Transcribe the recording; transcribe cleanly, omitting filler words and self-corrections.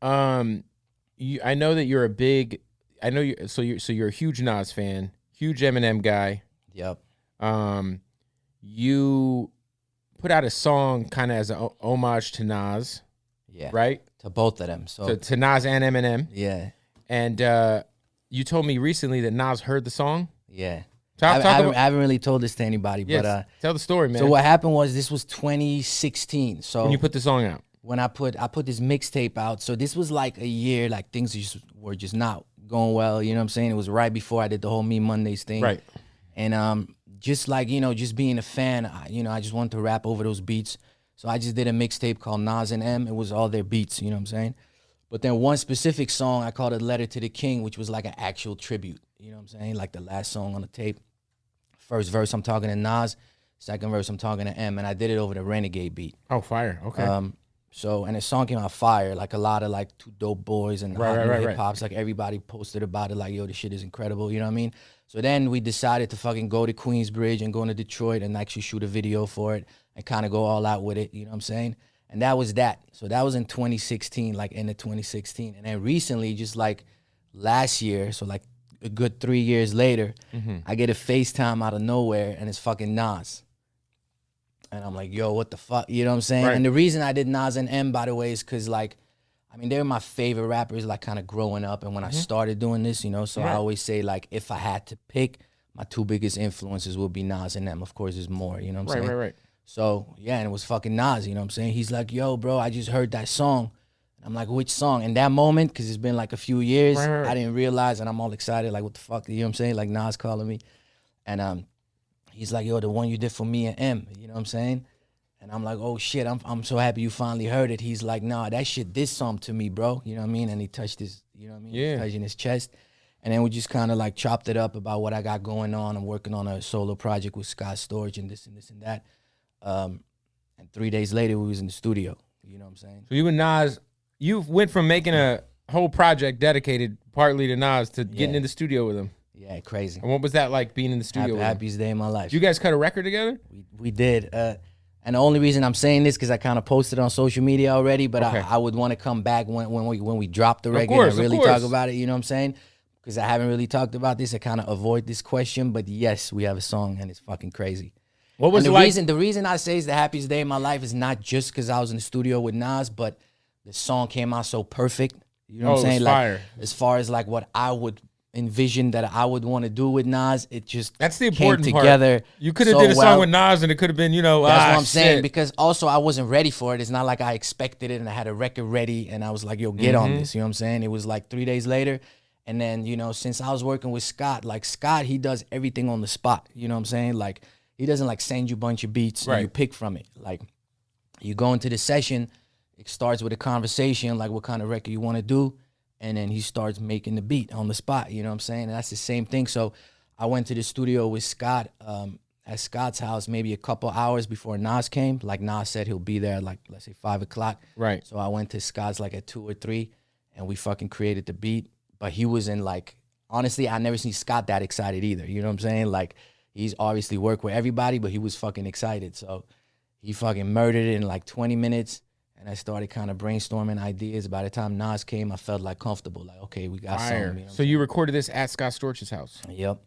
I know that you're a big. I know you. So you're a huge Nas fan, huge Eminem guy. Yep. You put out a song kind of as an homage to Nas. Yeah. Right. To both of them. So to Nas and Eminem. Yeah. And you told me recently that Nas heard the song. Yeah. I haven't really told this to anybody, yes, but tell the story, man. So what happened was this was 2016. So when you put the song out, when I put this mixtape out, so this was like a year, like things were just not going well. You know what I'm saying? It was right before I did the whole Me Mondays thing, right? And just like just being a fan, I just wanted to rap over those beats. So I just did a mixtape called Nas and M. It was all their beats. You know what I'm saying? But then one specific song I called it Letter to the King, which was like an actual tribute. You know what I'm saying? Like the last song on the tape. First verse, I'm talking to Nas. Second verse, I'm talking to M. And I did it over the Renegade beat. Oh, fire. Okay. And the song came out fire. Like a lot of like Two Dope Boys and hip hops. Like everybody posted about it. Like, yo, this shit is incredible. You know what I mean? So then we decided to fucking go to Queensbridge and go to Detroit and actually shoot a video for it and kind of go all out with it. You know what I'm saying? And that was that. So that was in 2016, like end of 2016. And then recently, just like last year, so like a good 3 years later, I get a FaceTime out of nowhere and it's fucking Nas. And I'm like, yo, what the fuck? You know what I'm saying? Right. And the reason I did Nas and M, by the way, is because like, I mean, they were my favorite rappers, like kind of growing up. And when I started doing this, so I always say like, if I had to pick, my two biggest influences would be Nas and M. Of course, there's more, you know what I'm saying? Right. So, yeah, and it was fucking Nas, you know what I'm saying? He's like, yo, bro, I just heard that song. And I'm like, which song? In that moment, because it's been like a few years, right. I didn't realize, and I'm all excited, like, what the fuck, you know what I'm saying? Like, Nas calling me. And he's like, yo, the one you did for me and M, you know what I'm saying? And I'm like, oh, shit, I'm so happy you finally heard it. He's like, nah, that shit did something to me, bro, you know what I mean? And he touched his, you know what I mean? Yeah. Touching his chest. And then we just kind of like chopped it up about what I got going on. I'm working on a solo project with Scott Storch and this and this and that. And 3 days later, we was in the studio. You know what I'm saying? So you and Nas, you went from making a whole project dedicated partly to Nas to getting in the studio with him. Yeah, crazy. And what was that like being in the studio with him? Happiest day of my life. You guys cut a record together? We did. And the only reason I'm saying this because I kind of posted on social media already, but I would want to come back when we drop the record and really talk about it. You know what I'm saying? Because I haven't really talked about this. I kind of avoid this question, but yes, we have a song and it's fucking crazy. What was the reason I say it's the happiest day of my life is not just because I was in the studio with Nas, but the song came out so perfect. You know what I'm saying? Like, fire. As far as like what I would envision that I would want to do with Nas, it just that's the important came part. Together. You could have did a song with Nas and it could have been, That's what I'm saying, shit. because also I wasn't ready for it. It's not like I expected it and I had a record ready and I was like, yo, get on this. You know what I'm saying? It was like 3 days later. And then, since I was working with Scott, like Scott, he does everything on the spot. You know what I'm saying? Like, he doesn't like send you a bunch of beats and you pick from it. Like, you go into the session, it starts with a conversation, like what kind of record you want to do. And then he starts making the beat on the spot. You know what I'm saying? And that's the same thing. So I went to the studio with Scott at Scott's house maybe a couple hours before Nas came. Like Nas said he'll be there at like, let's say 5 o'clock. Right. So I went to Scott's like at 2 or 3 and we fucking created the beat. But he was in like, honestly, I never seen Scott that excited either. You know what I'm saying? Like, he's obviously worked with everybody, but he was fucking excited. So he fucking murdered it in like 20 minutes. And I started kind of brainstorming ideas. By the time Nas came, I felt like comfortable. Like, okay, we got something. So you recorded this at Scott Storch's house? Yep.